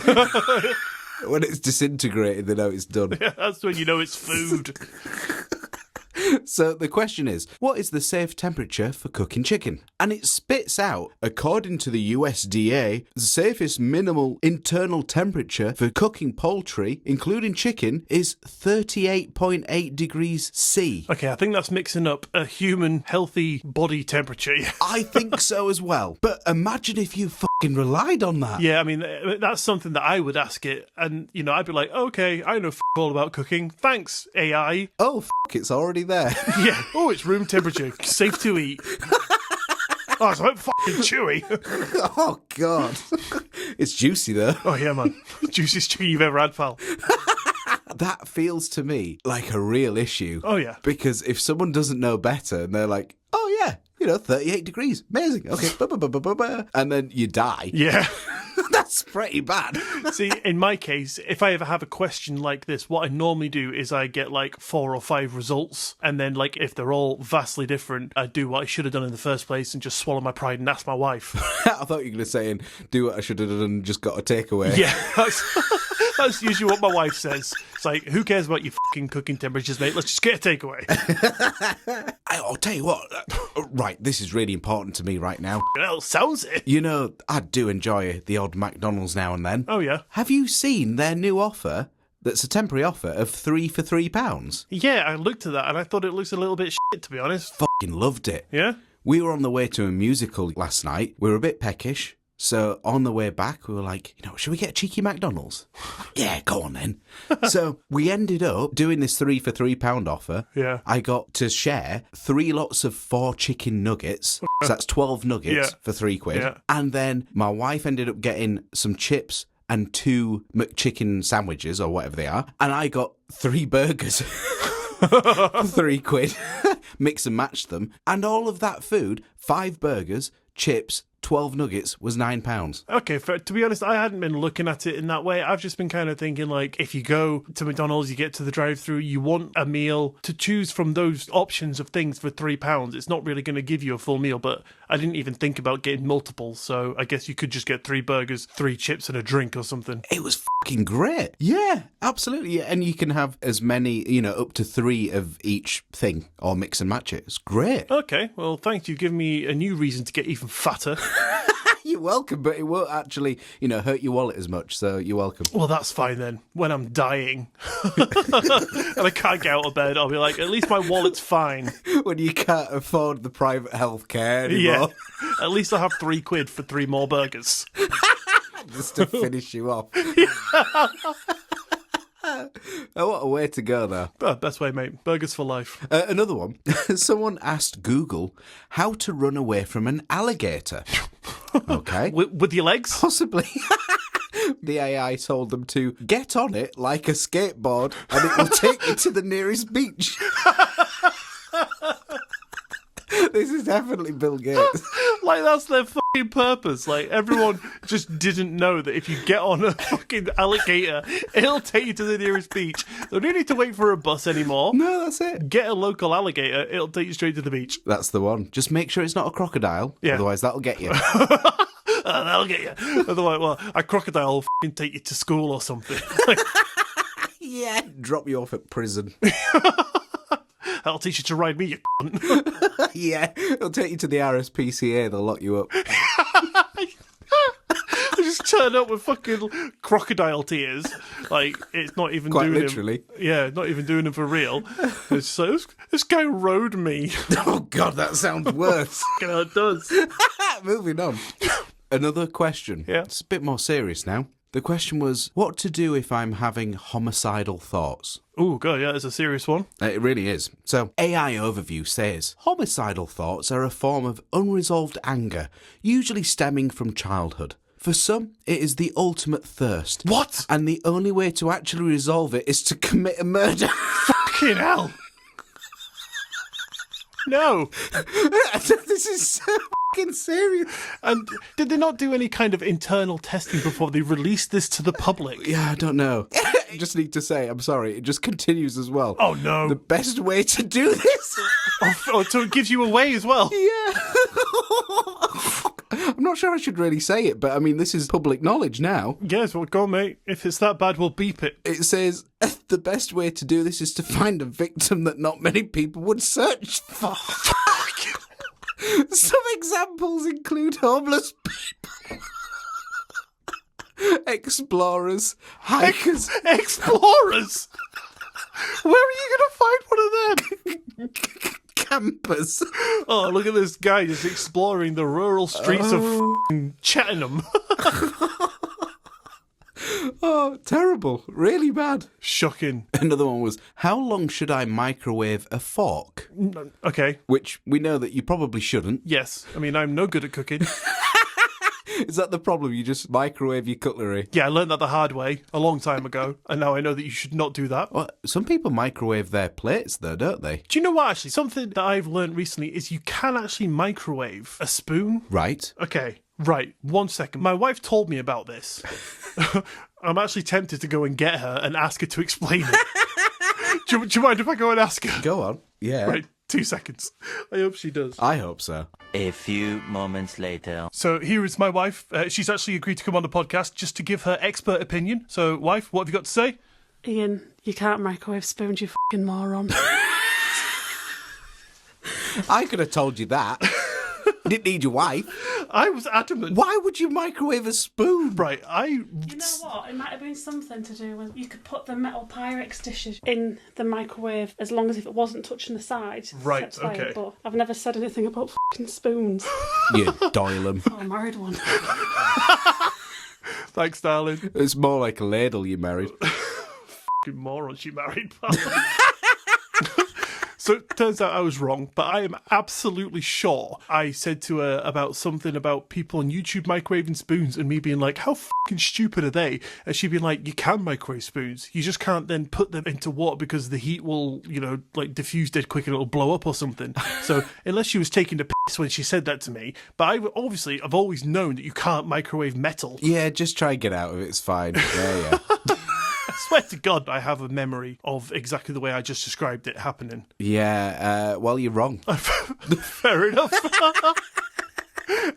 When it's disintegrated, they know it's done. Yeah, that's when you know it's food. So the question is, what is the safe temperature for cooking chicken? And it spits out, according to the USDA, the safest minimal internal temperature for cooking poultry, including chicken, is 38.8 degrees C. Okay, I think that's mixing up a human healthy body temperature. I think so as well. But imagine if you fucking relied on that. Yeah, I mean, that's something that I would ask it. And, you know, I'd be like, okay, I know all about cooking. Thanks, AI. Oh, it's already there. Yeah. Oh, it's room temperature. Safe to eat. Oh, it's about fucking chewy. Oh, God. It's juicy, though. Oh, yeah, man. Juiciest chicken you've ever had, pal. That feels to me like a real issue. Oh, yeah. Because if someone doesn't know better and they're like, oh, yeah, 38 degrees. Amazing. Okay. And then you die. Yeah. That's pretty bad. See, in my case, if I ever have a question like this, what I normally do is I get like 4 or 5 results, and then like if they're all vastly different, I do what I should have done in the first place and just swallow my pride and ask my wife. I thought you were going to say, do what I should have done and just got a takeaway. Yeah, that's usually what my wife says. It's like, who cares about your fucking cooking temperatures, mate? Let's just get a takeaway. I'll tell you what. Right, this is really important to me right now. Well, sounds it. You know, I do enjoy the odd McDonald's now and then. Oh, yeah. Have you seen their new offer that's a temporary offer of 3 for £3? Yeah, I looked at that and I thought it looks a little bit shit, to be honest. Fucking loved it. Yeah? We were on the way to a musical last night. We were a bit peckish. So on the way back, we were like, should we get a cheeky McDonald's? Yeah, go on then. So we ended up doing this 3 for £3 offer. Yeah. I got to share 3 lots of 4 chicken nuggets. So that's 12 nuggets for £3. Yeah. And then my wife ended up getting some chips and 2 McChicken sandwiches or whatever they are. And I got 3 burgers. £3, mix and match them, and all of that food, 5 burgers, chips, 12 nuggets, was £9. Okay, to be honest, I hadn't been looking at it in that way. I've just been kind of thinking, like, if you go to McDonald's, you get to the drive-thru, you want a meal, to choose from those options of things for £3. It's not really going to give you a full meal, but I didn't even think about getting multiples, so I guess you could just get 3 burgers, 3 chips, and a drink or something. It was fucking great. Yeah, absolutely. Yeah. And you can have as many, up to 3 of each thing, or mix and match it. It's great. Okay, well, thanks. You've given me a new reason to get even fatter. You're welcome, but it won't actually, hurt your wallet as much, so you're welcome. Well, that's fine then. When I'm dying and I can't get out of bed, I'll be like, at least my wallet's fine. When you can't afford the private healthcare anymore. Yeah, at least I'll have £3 for 3 more burgers. Just to finish you off. Oh, what a way to go, though. Oh, best way, mate. Burgers for life. Another one. Someone asked Google how to run away from an alligator. Okay. With your legs? Possibly. The AI told them to get on it like a skateboard and it will take you to the nearest beach. This is definitely Bill Gates. Like, that's their fucking purpose. Like, everyone just didn't know that if you get on a fucking alligator, it'll take you to the nearest beach. They don't need to wait for a bus anymore. No, that's it. Get a local alligator, it'll take you straight to the beach. That's the one. Just make sure it's not a crocodile. Yeah. Otherwise, that'll get you. That'll get you. Otherwise, well, a crocodile will fucking take you to school or something. Yeah. Drop you off at prison. That'll teach you to ride me, you cunt. Yeah. It'll take you to the RSPCA. They'll lock you up. I just turn up with fucking crocodile tears. Like, it's not even Quite doing literally. him. Yeah, not even doing him for real. It's so, this guy rode me. Oh, God, that sounds worse. You know, it does. Moving on. Another question. Yeah. It's a bit more serious now. The question was, what to do if I'm having homicidal thoughts? Oh, God, yeah, it's a serious one. It really is. So, AI Overview says, homicidal thoughts are a form of unresolved anger, usually stemming from childhood. For some, it is the ultimate thirst. What? And the only way to actually resolve it is to commit a murder. Fucking hell. No. This is so fucking serious. And did they not do any kind of internal testing before they released this to the public? Yeah, I don't know. I just need to say, I'm sorry, it just continues as well. Oh, no. The best way to do this. So it gives you away as well. Yeah. I'm not sure I should really say it, but I mean, this is public knowledge now. Yes, well, go on, mate. If it's that bad, we'll beep it. It says, the best way to do this is to find a victim that not many people would search for. Some examples include homeless people, explorers, hikers. Explorers? Where are you going to find one of them? Campers. Oh, look at this guy just exploring the rural streets of f***ing Cheltenham. Oh, terrible. Really bad. Shocking. Another one was, how long should I microwave a fork? Okay. Which we know that you probably shouldn't. Yes. I mean, I'm no good at cooking. Is that the problem? You just microwave your cutlery? Yeah, I learned that the hard way a long time ago, and now I know that you should not do that. Well, some people microwave their plates, though, don't they? Do you know what, actually? Something that I've learned recently is you can actually microwave a spoon. Right. Okay, right. 1 second. My wife told me about this. I'm actually tempted to go and get her and ask her to explain it. do you mind if I go and ask her? Go on. Yeah. Right, 2 seconds. I hope she does. I hope so. A few moments later. So here is my wife. She's actually agreed to come on the podcast just to give her expert opinion. So, wife, what have you got to say? Iain, you can't microwave spoons, you fucking moron. I could have told you that. You didn't need your wife. I was adamant. Why would you microwave a spoon? Right, You know what? It might have been something to do with you could put the metal Pyrex dishes in the microwave as long as if it wasn't touching the side. Right, Set fire, okay. But I've never said anything about fucking spoons. You doil 'em. Oh, I married one. Thanks, darling. It's more like a ladle you married. Fucking moron, she married, pal. So it turns out I was wrong, but I am absolutely sure I said to her about something about people on YouTube microwaving spoons and me being like, how fucking stupid are they? And she'd be like, you can microwave spoons. You just can't then put them into water because the heat will, diffuse dead quick and it'll blow up or something. So unless she was taking the piss when she said that to me, but I've always known that you can't microwave metal. Yeah, just try and get out of it. It's fine. Yeah. I swear to God, I have a memory of exactly the way I just described it happening. Yeah, well, you're wrong. Fair enough.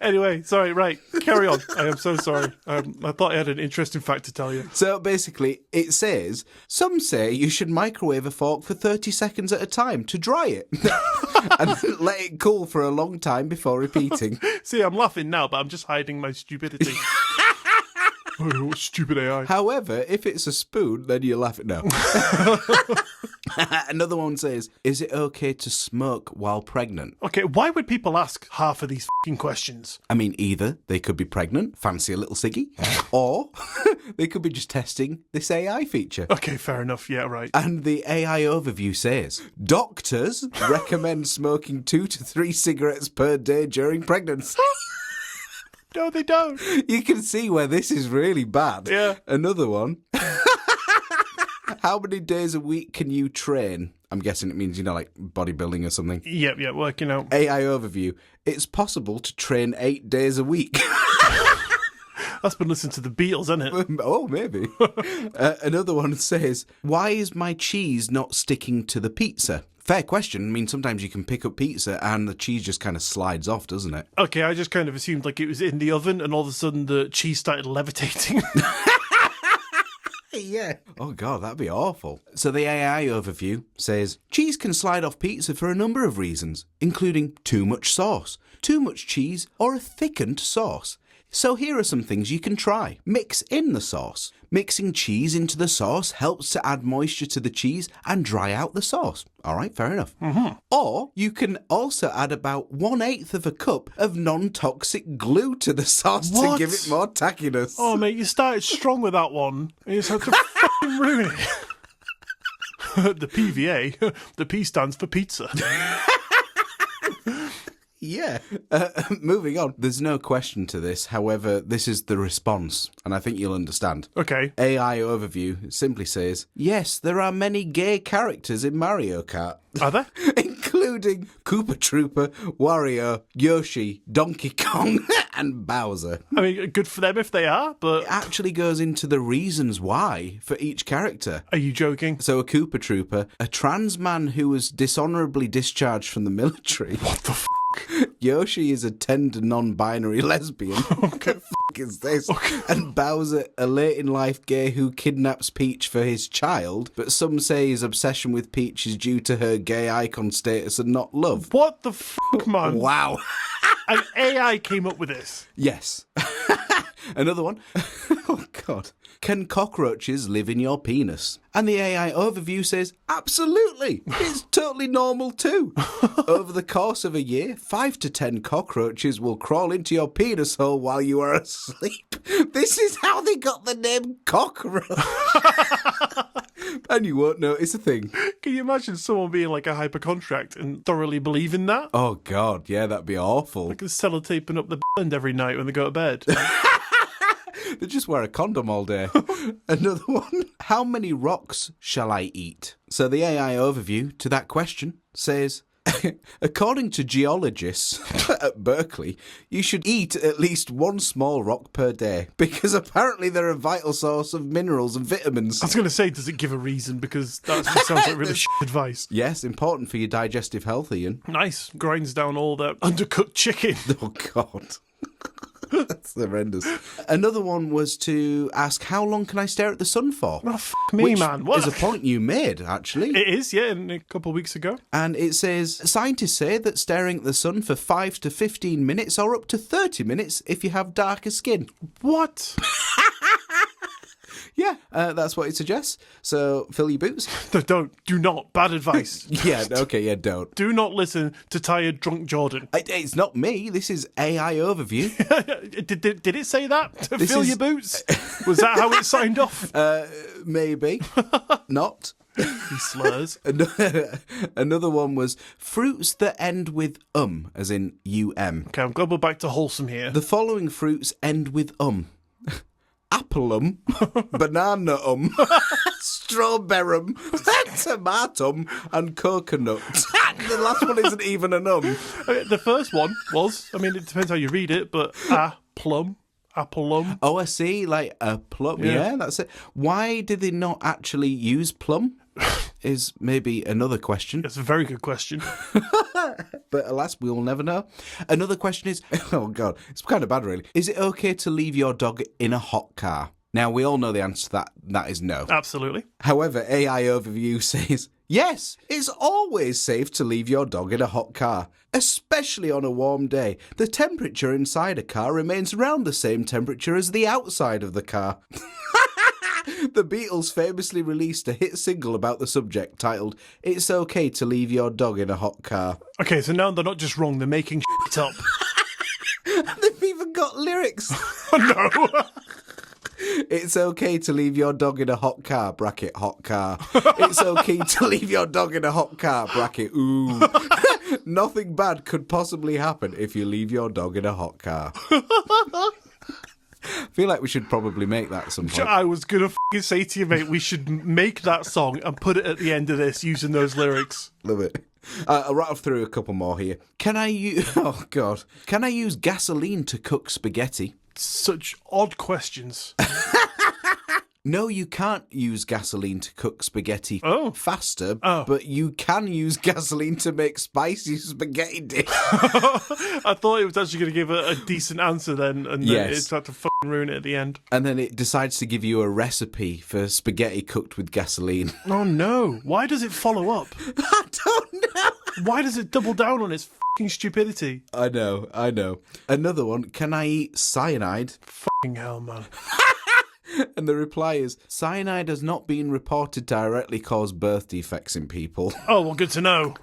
Anyway, sorry, right, carry on. I am so sorry. I thought I had an interesting fact to tell you. So basically, it says, some say you should microwave a fork for 30 seconds at a time to dry it. And let it cool for a long time before repeating. See, I'm laughing now, but I'm just hiding my stupidity. Oh, stupid AI. However, if it's a spoon, then you laugh at no. Another one says, is it okay to smoke while pregnant? Okay, why would people ask half of these fucking questions? I mean, either they could be pregnant, fancy a little ciggy, or they could be just testing this AI feature. Okay, fair enough. Yeah, right. And the AI overview says, doctors recommend smoking 2 to 3 cigarettes per day during pregnancy. No, they don't. You can see where this is really bad. Yeah. Another one. How many days a week can you train? I'm guessing it means, like bodybuilding or something. Yep, working out. AI overview. It's possible to train 8 days a week. That's been listening to the Beatles, isn't it? Oh, maybe. Another one says, why is my cheese not sticking to the pizza? Fair question. I mean, sometimes you can pick up pizza and the cheese just kind of slides off, doesn't it? Okay, I just kind of assumed like it was in the oven and all of a sudden the cheese started levitating. Yeah. Oh, God, that'd be awful. So the AI overview says, cheese can slide off pizza for a number of reasons, including too much sauce, too much cheese, or a thickened sauce. So here are some things you can try. Mix in the sauce. Mixing cheese into the sauce helps to add moisture to the cheese and dry out the sauce. All right, fair enough. Mm-hmm. Or you can also add about 1/8 of a cup of non-toxic glue to the sauce to give it more tackiness. Oh, mate, you started strong with that one. And you just had to fucking ruin it. The PVA, the P stands for pizza. Yeah. Moving on. There's no question to this. However, this is the response, and I think you'll understand. Okay. AI overview simply says, yes, there are many gay characters in Mario Kart. Are there? Including Koopa Trooper, Wario, Yoshi, Donkey Kong, and Bowser. I mean, good for them if they are, but... It actually goes into the reasons why for each character. Are you joking? So a Koopa Trooper, a trans man who was dishonourably discharged from the military. What the f***? Yoshi is a tender non-binary lesbian. What the f*** is this? Okay. And Bowser, a late-in-life gay who kidnaps Peach for his child, but some say his obsession with Peach is due to her gay icon status and not love. What the f***, man? Wow. An AI came up with this. Yes. Another one. Oh, God. Can cockroaches live in your penis? And the AI overview says, absolutely. It's totally normal too. Over the course of a year, 5 to 10 cockroaches will crawl into your penis hole while you are asleep. This is how they got the name cockroach. And you won't notice a thing. Can you imagine someone being like a hypochondriac and thoroughly believing that? Oh, God, yeah, that'd be awful. Like sellotaping up the end every night when they go to bed. They just wear a condom all day. Another one. How many rocks shall I eat? So the AI overview to that question says, according to geologists at Berkeley, you should eat at least one small rock per day because apparently they're a vital source of minerals and vitamins. I was going to say, does it give a reason? Because that just sounds like really shit advice. Yes, important for your digestive health, Iain. Nice. Grinds down all that undercooked chicken. Oh, God. That's horrendous. Another one was to ask, how long can I stare at the sun for? Oh, f*** me, Which man. What? is a point you made, actually. It is, yeah, a couple of weeks ago. And it says, scientists say that staring at the sun for 5 to 15 minutes or up to 30 minutes if you have darker skin. What? Yeah, that's what it suggests. So, fill your boots. No, don't. Do not. Bad advice. Yeah, okay, yeah, don't. Do not listen to tired, drunk Jordan. It's not me. This is AI overview. Did it say that? Fill your boots? Was that how it signed off? Maybe. Not. He slurs. Another one was fruits that end with as in Okay, I'm glad we're back to wholesome here. The following fruits end with Applum, banana strawberry, tomato, and coconut. The last one isn't even an Okay, the first one was, I mean, it depends how you read it, but plum. Applum. Oh, I see, like a plum. Yeah, that's it. Why did they not actually use plum? Is maybe another question. That's a very good question. But alas, we will never know. Another question is, oh God, it's kind of bad really. Is it okay to leave your dog in a hot car? Now, we all know the answer to that. That is no. Absolutely. However, AI Overview says, yes, it's always safe to leave your dog in a hot car, especially on a warm day. The temperature inside a car remains around the same temperature as the outside of the car. The Beatles famously released a hit single about the subject titled, It's Okay to Leave Your Dog in a Hot Car. Okay, so now they're not just wrong, they're making shit up. They've even got lyrics. Oh, no. It's okay to leave your dog in a hot car, bracket hot car. It's okay to leave your dog in a hot car, bracket ooh. Nothing bad could possibly happen if you leave your dog in a hot car. I feel like we should probably make that at some point. I was going to say to you, mate, we should make that song and put it at the end of this using those lyrics. Love it. I'll rattle through a couple more here. Can I use... Oh, God. Can I use gasoline to cook spaghetti? Such odd questions. No, you can't use gasoline to cook spaghetti faster, but you can use gasoline to make spicy spaghetti dish. I thought it was actually going to give a decent answer then, and then it's had to fucking ruin it at the end. And then it decides to give you a recipe for spaghetti cooked with gasoline. Oh no, why does it follow up? I don't know. Why does it double down on its fucking stupidity? I know. Another one, can I eat cyanide? Fucking hell, man. And the reply is, cyanide has not been reported to directly cause birth defects in people. Oh, well, good to know.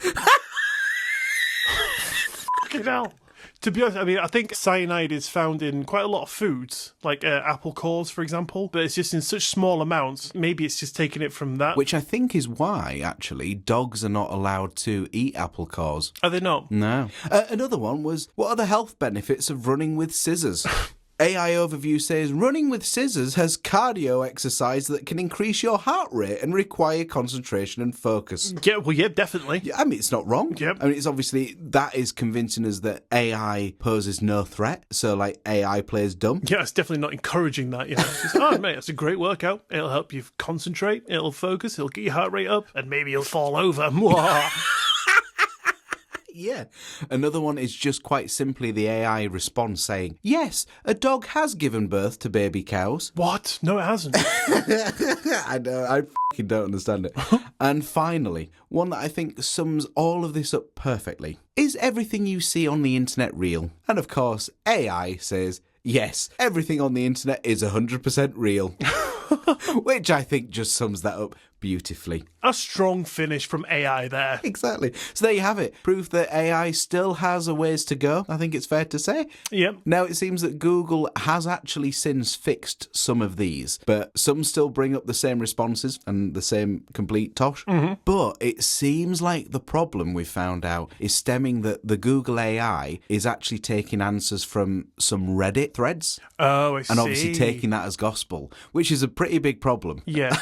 Fucking hell. To be honest, I mean, I think cyanide is found in quite a lot of foods, like apple cores, for example, but it's just in such small amounts. Maybe it's just taking it from that. Which I think is why, actually, dogs are not allowed to eat apple cores. Are they not? No. Another one was, what are the health benefits of running with scissors? AI Overview says running with scissors has cardio exercise that can increase your heart rate and require concentration and focus. Yeah, well, yeah, definitely. Yeah, I mean, it's not wrong. Yep. I mean, it's obviously, that is convincing us that AI poses no threat. So, like, AI plays dumb. Yeah, it's definitely not encouraging that. You know, it's just, oh, mate, it's a great workout. It'll help you concentrate. It'll focus. It'll get your heart rate up. And maybe you'll fall over. Yeah. Another one is just quite simply the AI response saying, yes, a dog has given birth to baby cows. What? No, it hasn't. I know, I fucking don't understand it. And finally, one that I think sums all of this up perfectly. Is everything you see on the internet real? And of course, AI says, yes, everything on the internet is 100% real. Which I think just sums that up beautifully. A strong finish from AI there. Exactly. So there you have it. Proof that AI still has a ways to go, I think it's fair to say. Yep. Now, it seems that Google has actually since fixed some of these, but some still bring up the same responses and the same complete tosh. Mm-hmm. But it seems like the problem we've found out is stemming that the Google AI is actually taking answers from some Reddit threads. Oh, I see. And obviously taking that as gospel, which is a pretty big problem. Yeah.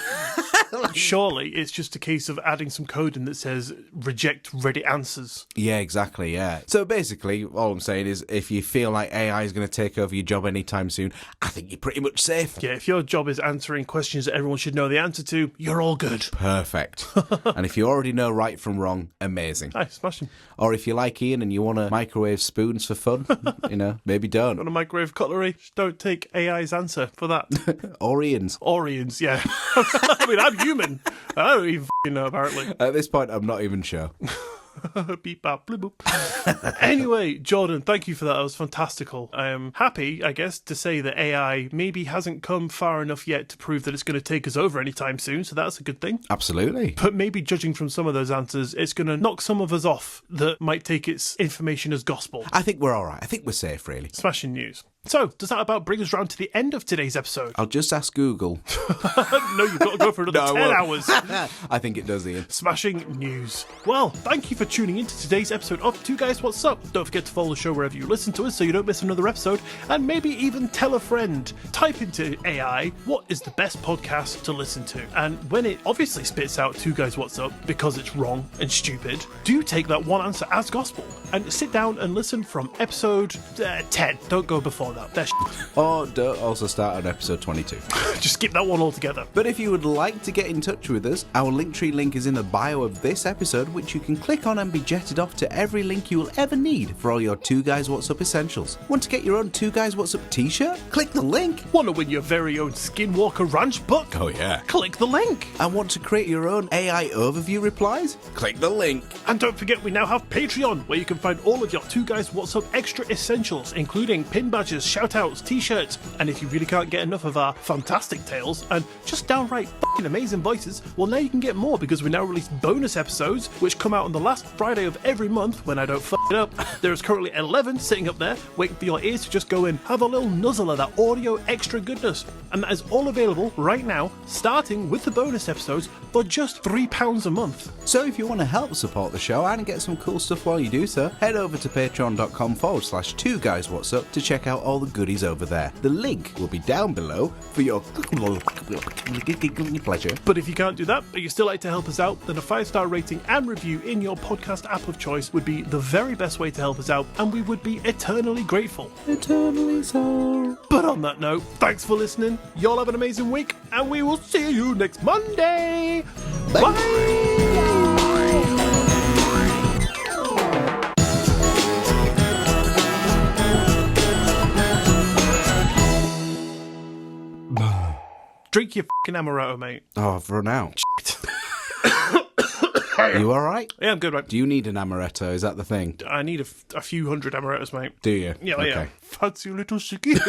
Surely it's just a case of adding some code in that says reject Reddit answers. Yeah, exactly, yeah. So basically, all I'm saying is if you feel like AI is going to take over your job anytime soon, I think you're pretty much safe. Yeah, if your job is answering questions that everyone should know the answer to, you're all good. Perfect. And if you already know right from wrong, amazing. Nice, smashing. Or if you like Iain and you want to microwave spoons for fun, you know, maybe don't. Want a microwave cutlery? Just don't take AI's answer for that. Or Ian's. Or Ian's, yeah. I mean, I'm human. I don't even know, apparently. At this point, I'm not even sure. Beep, bop, bloop, boop. Anyway, Jordan, thank you for that. That was fantastical. I am happy, I guess, to say that AI maybe hasn't come far enough yet to prove that it's going to take us over anytime soon, so that's a good thing. Absolutely. But maybe judging from some of those answers, it's going to knock some of us off that might take its information as gospel. I think we're all right. I think we're safe, really. Smashing news. So, does that about bring us round to the end of today's episode? I'll just ask Google. No, you've got to go for another 10 hours. I think it does, Ian. Smashing news. Well, thank you for tuning in to today's episode of Two Guys What's Up. Don't forget to follow the show wherever you listen to us so you don't miss another episode, and maybe even tell a friend. Type into AI, what is the best podcast to listen to? And when it obviously spits out Two Guys What's Up because it's wrong and stupid, do take that one answer as gospel and sit down and listen from episode 10. Don't go before that. They're Or don't also start on episode 22. Just skip that one altogether. But if you would like to get in touch with us, our Linktree link is in the bio of this episode, which you can click on and be jetted off to every link you will ever need for all your Two Guys What's Up essentials. Want to get your own Two Guys What's Up t-shirt? Click the link. Want to win your very own Skinwalker Ranch book? Oh yeah. Click the link. And want to create your own AI overview replies? Click the link. And don't forget, we now have Patreon, where you can find all of your Two Guys What's Up extra essentials, including pin badges, shoutouts, t-shirts, and if you really can't get enough of our fantastic tales and just downright fucking amazing voices, well, now you can get more because we now release bonus episodes, which come out on the last Friday of every month when I don't fuck it up. There is currently 11 sitting up there, waiting for your ears to just go and have a little nuzzle of that audio extra goodness. And that is all available right now, starting with the bonus episodes for just £3 a month. So if you want to help support the show and get some cool stuff while you do so, head over to patreon.com/Two Guys What's Up to check out all the goodies over there. The link will be down below for your pleasure. But if you can't do that, but you still like to help us out, then a 5-star rating and review in your podcast app of choice would be the very best way to help us out, and we would be eternally grateful. Eternally so. But on that note, thanks for listening. Y'all have an amazing week, and we will see you next Monday. Bye. Drink your fucking amaretto, mate. Oh, I've run out. You alright? Yeah, I'm good, mate. Do you need an amaretto? Is that the thing? I need a few hundred amarettos, mate. Do you? Yeah, okay. yeah. Fancy a little sickie.